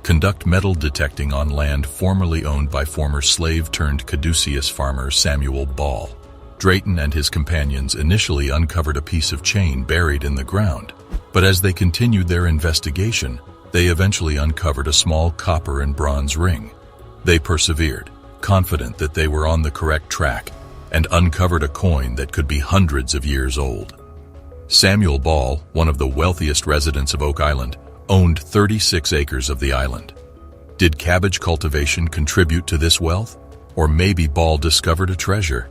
conduct metal detecting on land formerly owned by former slave-turned-caduceus farmer Samuel Ball. Drayton and his companions initially uncovered a piece of chain buried in the ground, but as they continued their investigation, they eventually uncovered a small copper and bronze ring. They persevered, confident that they were on the correct track, and uncovered a coin that could be hundreds of years old. Samuel Ball, one of the wealthiest residents of Oak Island, owned 36 acres of the island. Did cabbage cultivation contribute to this wealth? Or maybe Ball discovered a treasure?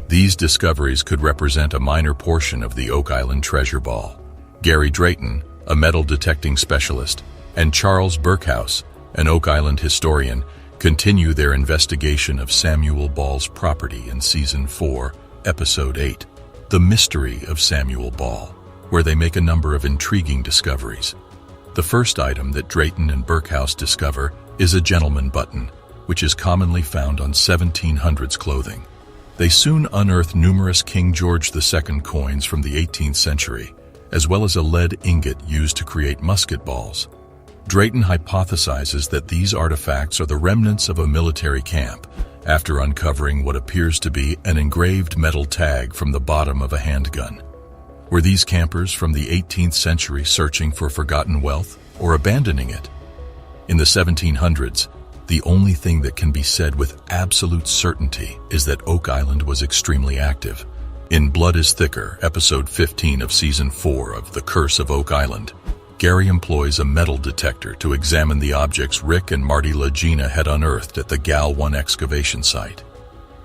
These discoveries could represent a minor portion of the Oak Island treasure ball. Gary Drayton, a metal detecting specialist, and Charles Burkhouse, an Oak Island historian, continue their investigation of Samuel Ball's property in Season 4, Episode 8, The Mystery of Samuel Ball, where they make a number of intriguing discoveries. The first item that Drayton and Burkhouse discover is a gentleman button, which is commonly found on 1700s clothing. They soon unearth numerous King George II coins from the 18th century, as well as a lead ingot used to create musket balls. Drayton hypothesizes that these artifacts are the remnants of a military camp, after uncovering what appears to be an engraved metal tag from the bottom of a handgun. Were these campers from the 18th century searching for forgotten wealth or abandoning it? In the 1700s, the only thing that can be said with absolute certainty is that Oak Island was extremely active. In Blood is Thicker, Episode 15 of Season 4 of The Curse of Oak Island, Gary employs a metal detector to examine the objects Rick and Marty Lagina had unearthed at the Gal 1 excavation site.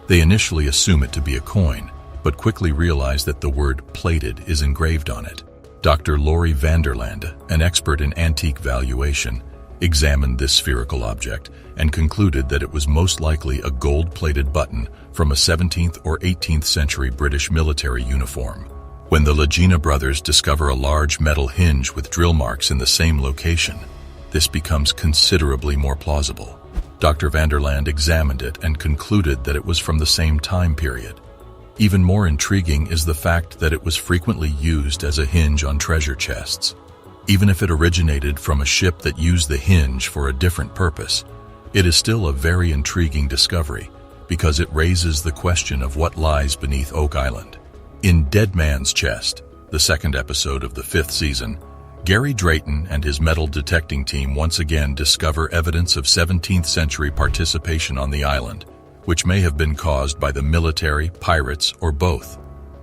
They initially assume it to be a coin, but quickly realize that the word plated is engraved on it. Dr. Laurie Vanderlande, an expert in antique valuation, examined this spherical object and concluded that it was most likely a gold-plated button from a 17th or 18th century British military uniform. When the Lagina brothers discover a large metal hinge with drill marks in the same location, this becomes considerably more plausible. Dr. Vanderlande examined it and concluded that it was from the same time period. Even more intriguing is the fact that it was frequently used as a hinge on treasure chests. Even if it originated from a ship that used the hinge for a different purpose, it is still a very intriguing discovery because it raises the question of what lies beneath Oak Island. In Dead Man's Chest, the second episode of the 5th season, Gary Drayton and his metal detecting team once again discover evidence of 17th century participation on the island, which may have been caused by the military, pirates, or both.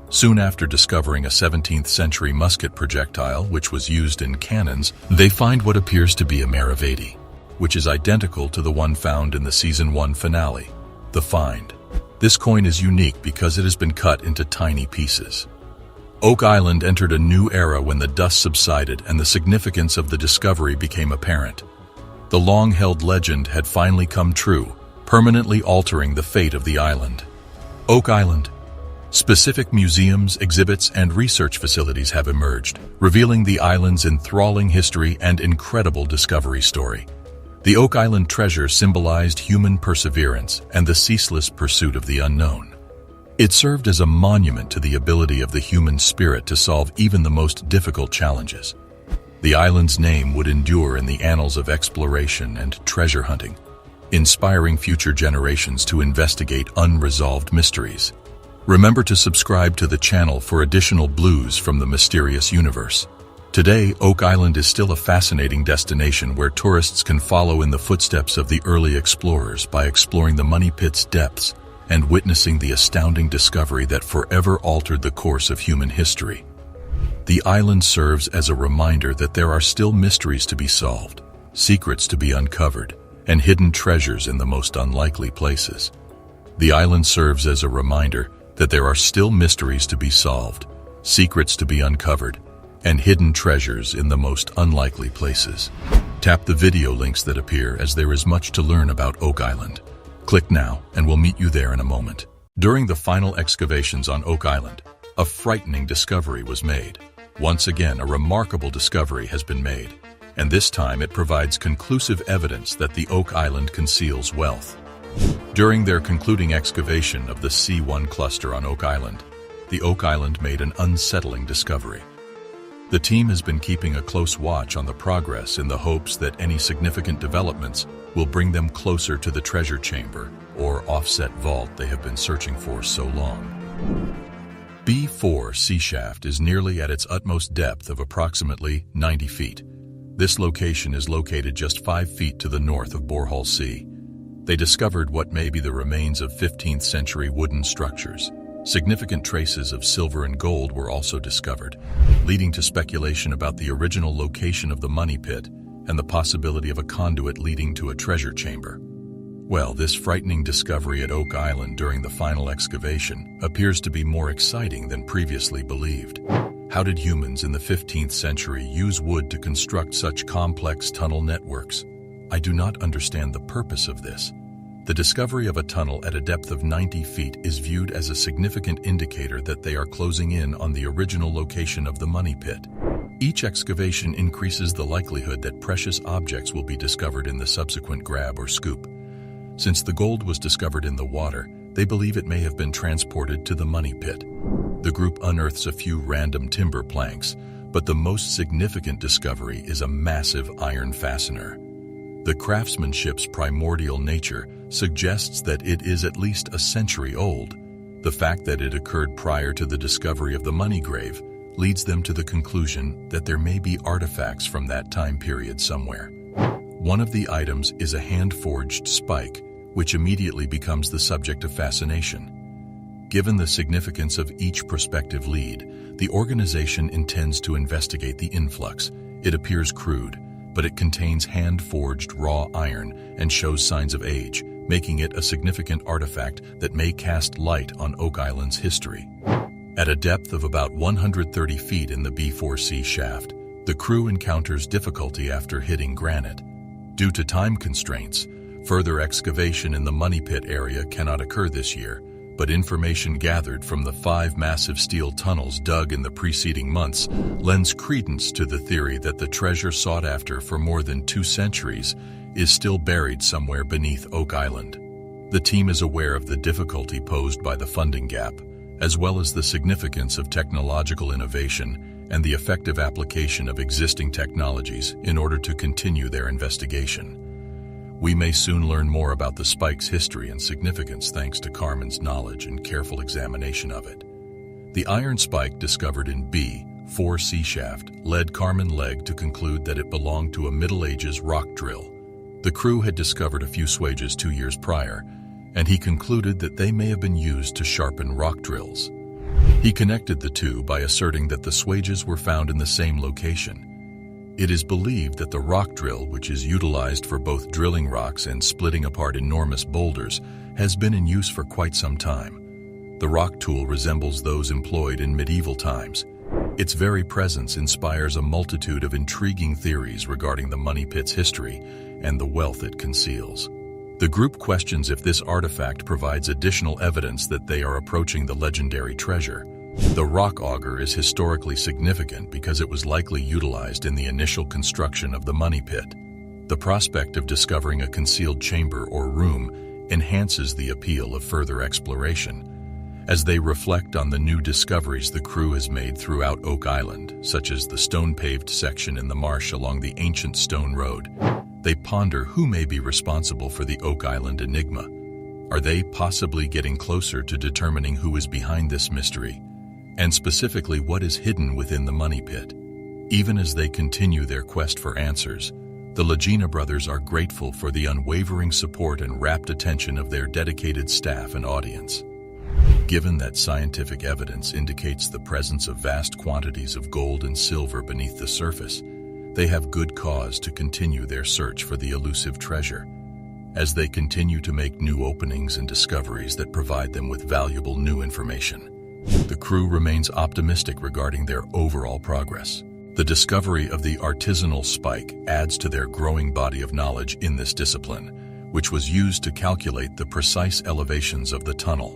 Soon after discovering a 17th century musket projectile which was used in cannons, they find what appears to be a Maravedi, which is identical to the one found in the Season 1 finale, The Find. This coin is unique because it has been cut into tiny pieces. Oak Island entered a new era when the dust subsided and the significance of the discovery became apparent. The long-held legend had finally come true, permanently altering the fate of the island. Oak Island. Specific museums, exhibits, and research facilities have emerged, revealing the island's enthralling history and incredible discovery story. The Oak Island treasure symbolized human perseverance and the ceaseless pursuit of the unknown. It served as a monument to the ability of the human spirit to solve even the most difficult challenges. The island's name would endure in the annals of exploration and treasure hunting, inspiring future generations to investigate unresolved mysteries. Remember to subscribe to the channel for additional blues from the mysterious universe. Today, Oak Island is still a fascinating destination where tourists can follow in the footsteps of the early explorers by exploring the Money Pit's depths and witnessing the astounding discovery that forever altered the course of human history. The island serves as a reminder that there are still mysteries to be solved, secrets to be uncovered, and hidden treasures in the most unlikely places. The island serves as a reminder that there are still mysteries to be solved, secrets to be uncovered, and hidden treasures in the most unlikely places. Tap the video links that appear as there is much to learn about Oak Island. Click now and we'll meet you there in a moment. During the final excavations on Oak Island, a frightening discovery was made. Once again, a remarkable discovery has been made, and this time it provides conclusive evidence that the Oak Island conceals wealth. During their concluding excavation of the C1 cluster on Oak Island, the Oak Island made an unsettling discovery. The team has been keeping a close watch on the progress in the hopes that any significant developments will bring them closer to the treasure chamber or offset vault they have been searching for so long. B4 sea shaft is nearly at its utmost depth of approximately 90 feet. This location is located just 5 feet to the north of Borehole C. They discovered what may be the remains of 15th century wooden structures. Significant traces of silver and gold were also discovered, leading to speculation about the original location of the money pit and the possibility of a conduit leading to a treasure chamber. Well, this frightening discovery at Oak Island during the final excavation appears to be more exciting than previously believed. How did humans in the 15th century use wood to construct such complex tunnel networks? I do not understand the purpose of this. The discovery of a tunnel at a depth of 90 feet is viewed as a significant indicator that they are closing in on the original location of the money pit. Each excavation increases the likelihood that precious objects will be discovered in the subsequent grab or scoop. Since the gold was discovered in the water, they believe it may have been transported to the money pit. The group unearths a few random timber planks, but the most significant discovery is a massive iron fastener. The craftsmanship's primordial nature suggests that it is at least a century old. The fact that it occurred prior to the discovery of the money grave leads them to the conclusion that there may be artifacts from that time period somewhere. One of the items is a hand-forged spike, which immediately becomes the subject of fascination. Given the significance of each prospective lead, the organization intends to investigate the influx. It appears crude, but it contains hand-forged raw iron and shows signs of age, making it a significant artifact that may cast light on Oak Island's history. At a depth of about 130 feet in the B4C shaft, the crew encounters difficulty after hitting granite. Due to time constraints, further excavation in the money pit area cannot occur this year, but information gathered from the 5 massive steel tunnels dug in the preceding months lends credence to the theory that the treasure sought after for more than 2 centuries is still buried somewhere beneath Oak Island. The team is aware of the difficulty posed by the funding gap, as well as the significance of technological innovation and the effective application of existing technologies in order to continue their investigation. We may soon learn more about the spike's history and significance thanks to Carmen's knowledge and careful examination of it. The iron spike discovered in B4C shaft led Carmen Legg to conclude that it belonged to a Middle Ages rock drill. The crew had discovered a few swages 2 years prior, and he concluded that they may have been used to sharpen rock drills. He connected the two by asserting that the swages were found in the same location. It is believed that the rock drill, which is utilized for both drilling rocks and splitting apart enormous boulders, has been in use for quite some time. The rock tool resembles those employed in medieval times. Its very presence inspires a multitude of intriguing theories regarding the money pit's history and the wealth it conceals. The group questions if this artifact provides additional evidence that they are approaching the legendary treasure. The rock auger is historically significant because it was likely utilized in the initial construction of the money pit. The prospect of discovering a concealed chamber or room enhances the appeal of further exploration. As they reflect on the new discoveries the crew has made throughout Oak Island, such as the stone-paved section in the marsh along the ancient stone road, they ponder who may be responsible for the Oak Island enigma. Are they possibly getting closer to determining who is behind this mystery, and specifically what is hidden within the money pit? Even as they continue their quest for answers, the Lagena brothers are grateful for the unwavering support and rapt attention of their dedicated staff and audience. Given that scientific evidence indicates the presence of vast quantities of gold and silver beneath the surface, they have good cause to continue their search for the elusive treasure. As they continue to make new openings and discoveries that provide them with valuable new information, the crew remains optimistic regarding their overall progress. The discovery of the artisanal spike adds to their growing body of knowledge in this discipline, which was used to calculate the precise elevations of the tunnel.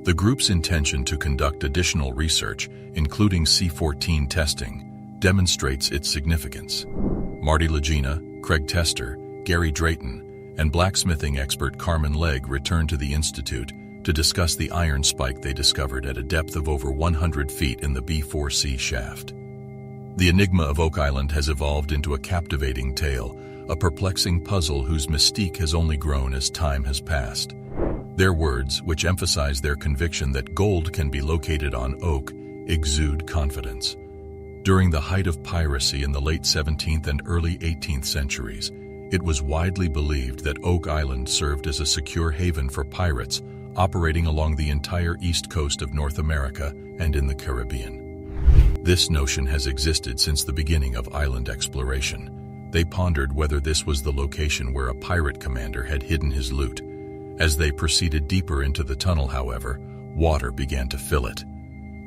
The group's intention to conduct additional research, including C14 testing, demonstrates its significance. Marty Lagina, Craig Tester, Gary Drayton, and blacksmithing expert Carmen Legg returned to the Institute to discuss the iron spike they discovered at a depth of over 100 feet in the B4C shaft. The enigma of Oak Island has evolved into a captivating tale, a perplexing puzzle whose mystique has only grown as time has passed. Their words, which emphasize their conviction that gold can be located on oak, exude confidence. During the height of piracy in the late 17th and early 18th centuries, it was widely believed that Oak Island served as a secure haven for pirates operating along the entire east coast of North America and in the Caribbean. This notion has existed since the beginning of island exploration. They pondered whether this was the location where a pirate commander had hidden his loot. As they proceeded deeper into the tunnel, however, water began to fill it.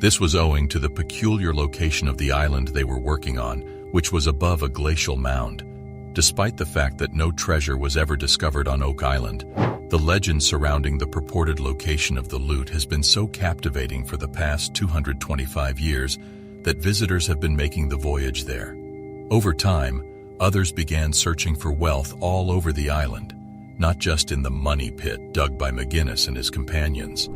This was owing to the peculiar location of the island they were working on, which was above a glacial mound. Despite the fact that no treasure was ever discovered on Oak Island, the legend surrounding the purported location of the loot has been so captivating for the past 225 years that visitors have been making the voyage there. Over time, others began searching for wealth all over the island, not just in the money pit dug by McGinnis and his companions.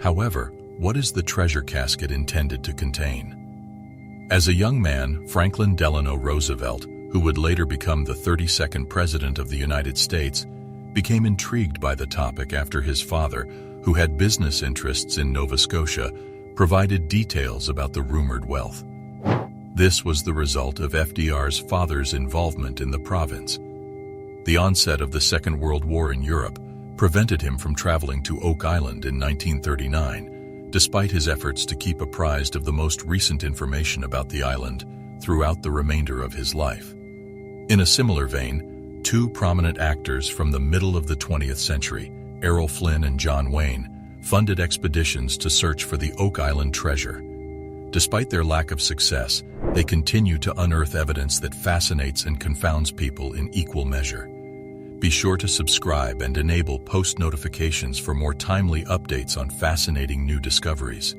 However, what is the treasure casket intended to contain? As a young man, Franklin Delano Roosevelt, who would later become the 32nd President of the United States, became intrigued by the topic after his father, who had business interests in Nova Scotia, provided details about the rumored wealth. This was the result of FDR's father's involvement in the province. The onset of the Second World War in Europe prevented him from traveling to Oak Island in 1939, despite his efforts to keep apprised of the most recent information about the island throughout the remainder of his life. In a similar vein, two prominent actors from the middle of the 20th century, Errol Flynn and John Wayne, funded expeditions to search for the Oak Island treasure. Despite their lack of success, they continue to unearth evidence that fascinates and confounds people in equal measure. Be sure to subscribe and enable post notifications for more timely updates on fascinating new discoveries.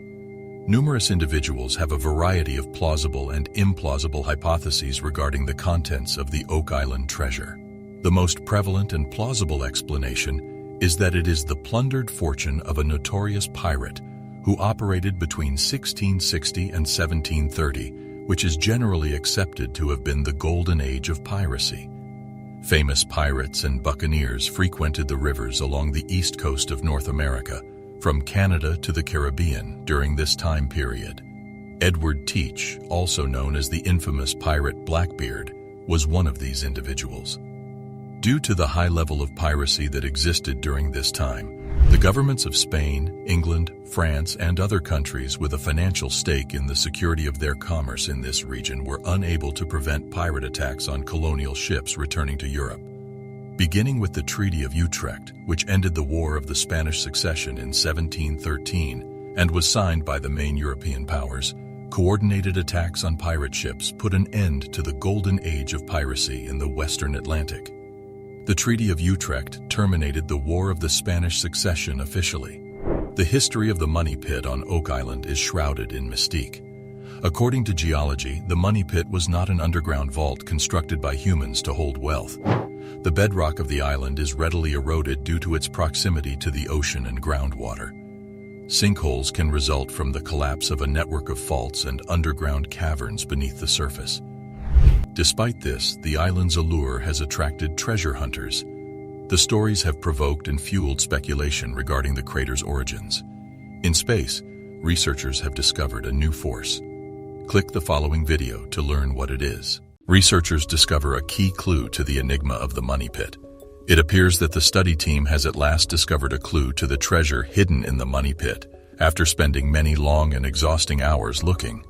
Numerous individuals have a variety of plausible and implausible hypotheses regarding the contents of the Oak Island treasure. The most prevalent and plausible explanation is that it is the plundered fortune of a notorious pirate who operated between 1660 and 1730, which is generally accepted to have been the golden age of piracy. Famous pirates and buccaneers frequented the rivers along the east coast of North America, from Canada to the Caribbean during this time period. Edward Teach, also known as the infamous pirate Blackbeard, was one of these individuals. Due to the high level of piracy that existed during this time, the governments of Spain, England, France, and other countries with a financial stake in the security of their commerce in this region were unable to prevent pirate attacks on colonial ships returning to Europe. Beginning with the Treaty of Utrecht, which ended the War of the Spanish Succession in 1713 and was signed by the main European powers, coordinated attacks on pirate ships put an end to the golden age of piracy in the Western Atlantic. The Treaty of Utrecht terminated the War of the Spanish Succession officially. The history of the money pit on Oak Island is shrouded in mystique. According to geology, the money pit was not an underground vault constructed by humans to hold wealth. The bedrock of the island is readily eroded due to its proximity to the ocean and groundwater. Sinkholes can result from the collapse of a network of faults and underground caverns beneath the surface. Despite this, the island's allure has attracted treasure hunters. The stories have provoked and fueled speculation regarding the crater's origins. In space, researchers have discovered a new force. Click the following video to learn what it is. Researchers discover a key clue to the enigma of the money pit. It appears that the study team has at last discovered a clue to the treasure hidden in the money pit, after spending many long and exhausting hours looking.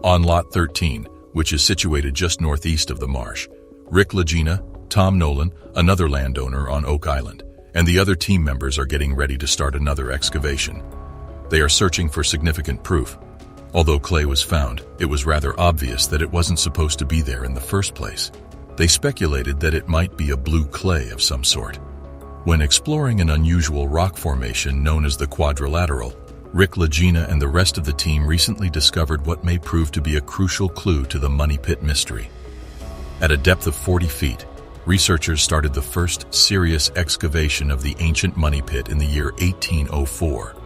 On Lot 13, which is situated just northeast of the marsh, Rick Lagina, Tom Nolan, another landowner on Oak Island, and the other team members are getting ready to start another excavation. They are searching for significant proof. Although clay was found, it was rather obvious that it wasn't supposed to be there in the first place. They speculated that it might be a blue clay of some sort. When exploring an unusual rock formation known as the Quadrilateral, Rick Lagina and the rest of the team recently discovered what may prove to be a crucial clue to the money pit mystery. At a depth of 40 feet, researchers started the first serious excavation of the ancient money pit in the year 1804.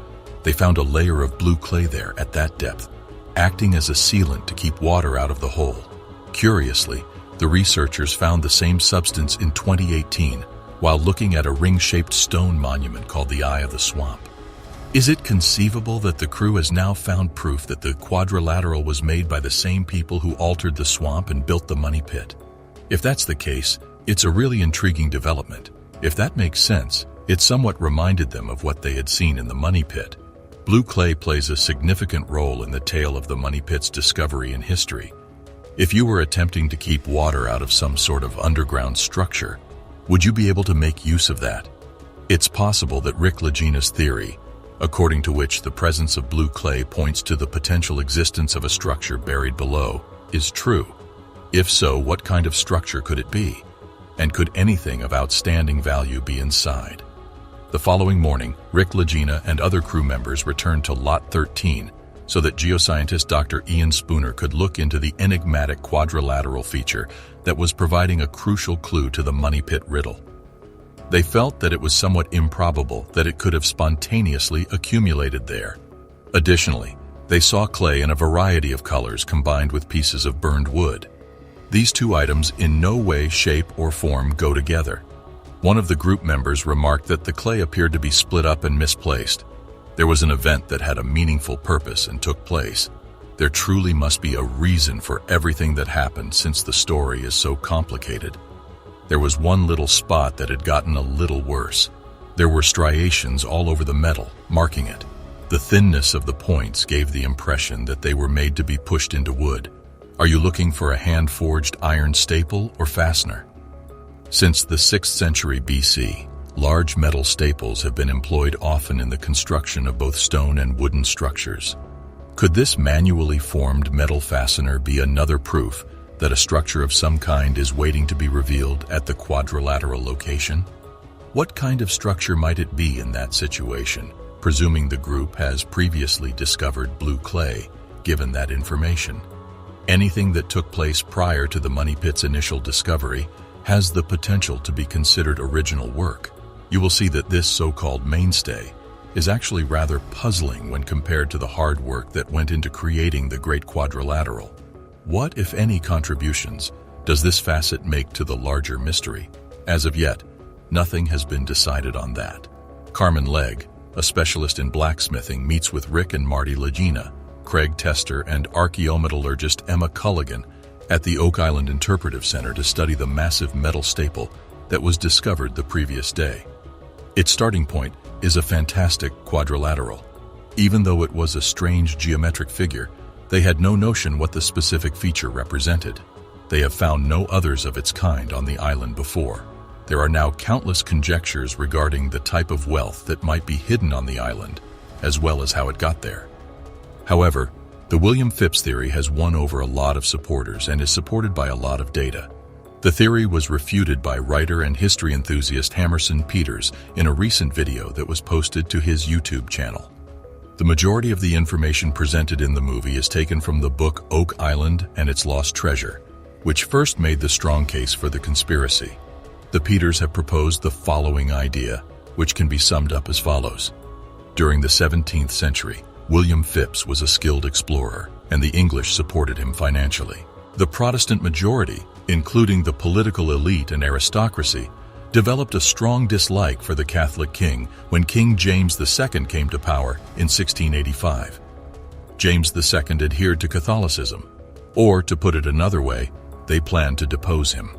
They found a layer of blue clay there at that depth. acting as a sealant to keep water out of the hole. Curiously, the researchers found the same substance in 2018 while looking at a ring-shaped stone monument called the Eye of the Swamp. Is it conceivable that the crew has now found proof that the quadrilateral was made by the same people who altered the swamp and built the money pit? If that's the case, it's a really intriguing development. If that makes sense, it somewhat reminded them of what they had seen in the money pit. Blue clay plays a significant role in the tale of the money pit's discovery in history. If you were attempting to keep water out of some sort of underground structure, would you be able to make use of that? It's possible that Rick Lagina's theory, according to which the presence of blue clay points to the potential existence of a structure buried below, is true. If so, what kind of structure could it be? And could anything of outstanding value be inside? The following morning, Rick Lagena and other crew members returned to Lot 13 so that geoscientist Dr. Ian Spooner could look into the enigmatic quadrilateral feature that was providing a crucial clue to the money pit riddle. They felt that it was somewhat improbable that it could have spontaneously accumulated there. Additionally, they saw clay in a variety of colors combined with pieces of burned wood. These two items in no way, shape, or form go together. One of the group members remarked that the clay appeared to be split up and misplaced. There was an event that had a meaningful purpose and took place. There truly must be a reason for everything that happened since the story is so complicated. There was one little spot that had gotten a little worse. There were striations all over the metal, marking it. The thinness of the points gave the impression that they were made to be pushed into wood. Are you looking for a hand-forged iron staple or fastener? Since the 6th century BC, large metal staples have been employed often in the construction of both stone and wooden structures. Could this manually formed metal fastener be another proof that a structure of some kind is waiting to be revealed at the quadrilateral location? What kind of structure might it be in that situation, presuming the group has previously discovered blue clay, given that information? Anything that took place prior to the money pit's initial discovery has the potential to be considered original work. You will see that this so-called mainstay is actually rather puzzling when compared to the hard work that went into creating the Great Quadrilateral. What, if any, contributions does this facet make to the larger mystery? As of yet, nothing has been decided on that. Carmen Legg, a specialist in blacksmithing, meets with Rick and Marty Lagena, Craig Tester, and archaeometallurgist Emma Culligan at the Oak Island Interpretive Center to study the massive metal staple that was discovered the previous day. Its starting point is a fantastic quadrilateral. Even though it was a strange geometric figure, they had no notion what the specific feature represented. They have found no others of its kind on the island before. There are now countless conjectures regarding the type of wealth that might be hidden on the island, as well as how it got there. However, the William Phipps theory has won over a lot of supporters and is supported by a lot of data. The theory was refuted by writer and history enthusiast Hammerson Peters in a recent video that was posted to his YouTube channel. The majority of the information presented in the movie is taken from the book Oak Island and Its Lost Treasure, which first made the strong case for the conspiracy. The Peters have proposed the following idea, which can be summed up as follows. During the 17th century, William Phipps was a skilled explorer, and the English supported him financially. The Protestant majority, including the political elite and aristocracy, developed a strong dislike for the Catholic king when King James II came to power in 1685. James II adhered to Catholicism, or to put it another way, they planned to depose him.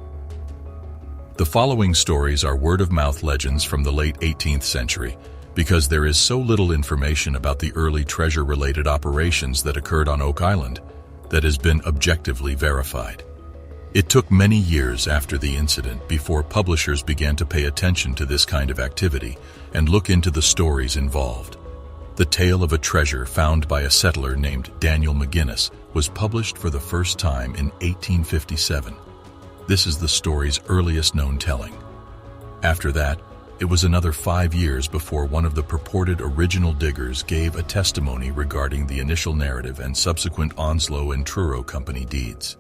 The following stories are word-of-mouth legends from the late 18th century because there is so little information about the early treasure-related operations that occurred on Oak Island that has been objectively verified. It took many years after the incident before publishers began to pay attention to this kind of activity and look into the stories involved. The tale of a treasure found by a settler named Daniel McGinnis was published for the first time in 1857. This is the story's earliest known telling. After that, it was another 5 years before one of the purported original diggers gave a testimony regarding the initial narrative and subsequent Onslow and Truro Company deeds.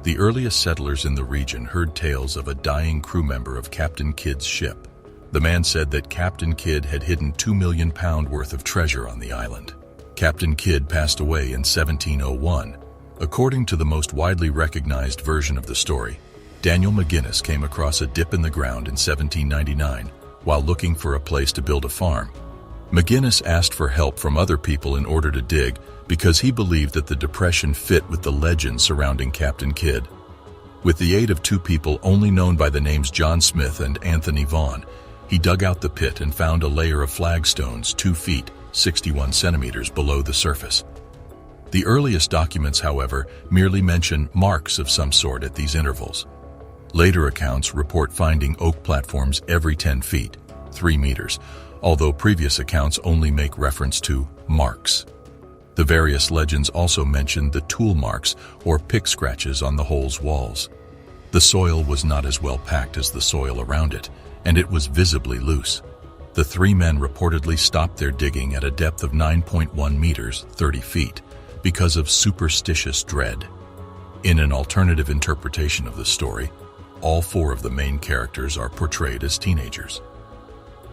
The earliest settlers in the region heard tales of a dying crew member of Captain Kidd's ship. The man said that Captain Kidd had hidden £2 million worth of treasure on the island. Captain Kidd passed away in 1701. According to the most widely recognized version of the story, Daniel McGinnis came across a dip in the ground in 1799 while looking for a place to build a farm. McGinnis asked for help from other people in order to dig because he believed that the depression fit with the legend surrounding Captain Kidd. With the aid of two people only known by the names John Smith and Anthony Vaughan, he dug out the pit and found a layer of flagstones 2 feet, 61 centimeters below the surface. The earliest documents, however, merely mention marks of some sort at these intervals. Later accounts report finding oak platforms every 10 feet, 3 meters, although previous accounts only make reference to marks. The various legends also mention the tool marks or pick scratches on the hole's walls. The soil was not as well packed as the soil around it, and it was visibly loose. The three men reportedly stopped their digging at a depth of 9.1 meters, 30 feet, because of superstitious dread. In an alternative interpretation of the story, all four of the main characters are portrayed as teenagers.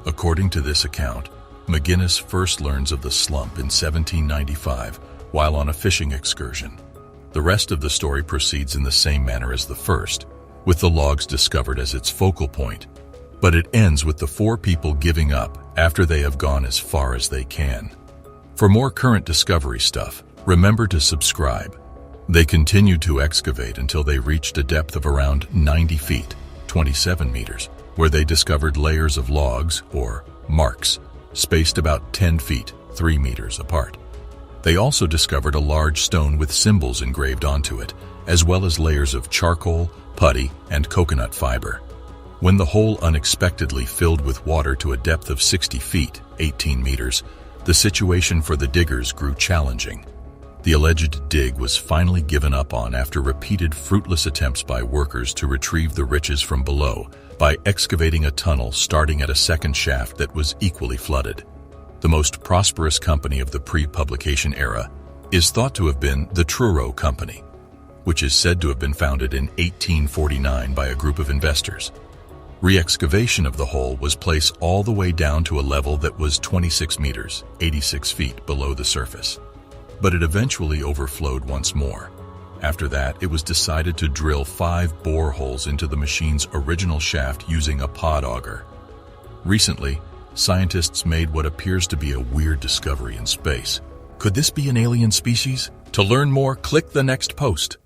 According to this account, McGinnis first learns of the slump in 1795 while on a fishing excursion. The rest of the story proceeds in the same manner as the first, with the logs discovered as its focal point, but it ends with the four people giving up after they have gone as far as they can. For more current discovery stuff, remember to subscribe. They continued to excavate until they reached a depth of around 90 feet, 27 meters, where they discovered layers of logs, or marks, spaced about 10 feet, 3 meters apart. They also discovered a large stone with symbols engraved onto it, as well as layers of charcoal, putty, and coconut fiber. When the hole unexpectedly filled with water to a depth of 60 feet, 18 meters, the situation for the diggers grew challenging. The alleged dig was finally given up on after repeated fruitless attempts by workers to retrieve the riches from below by excavating a tunnel starting at a second shaft that was equally flooded. The most prosperous company of the pre-publication era is thought to have been the Truro Company, which is said to have been founded in 1849 by a group of investors. Re-excavation of the hole was placed all the way down to a level that was 26 meters, 86 feet below the surface. But it eventually overflowed once more. After that, it was decided to drill 5 boreholes into the machine's original shaft using a pod auger. Recently, scientists made what appears to be a weird discovery in space. Could this be an alien species? To learn more, click the next post.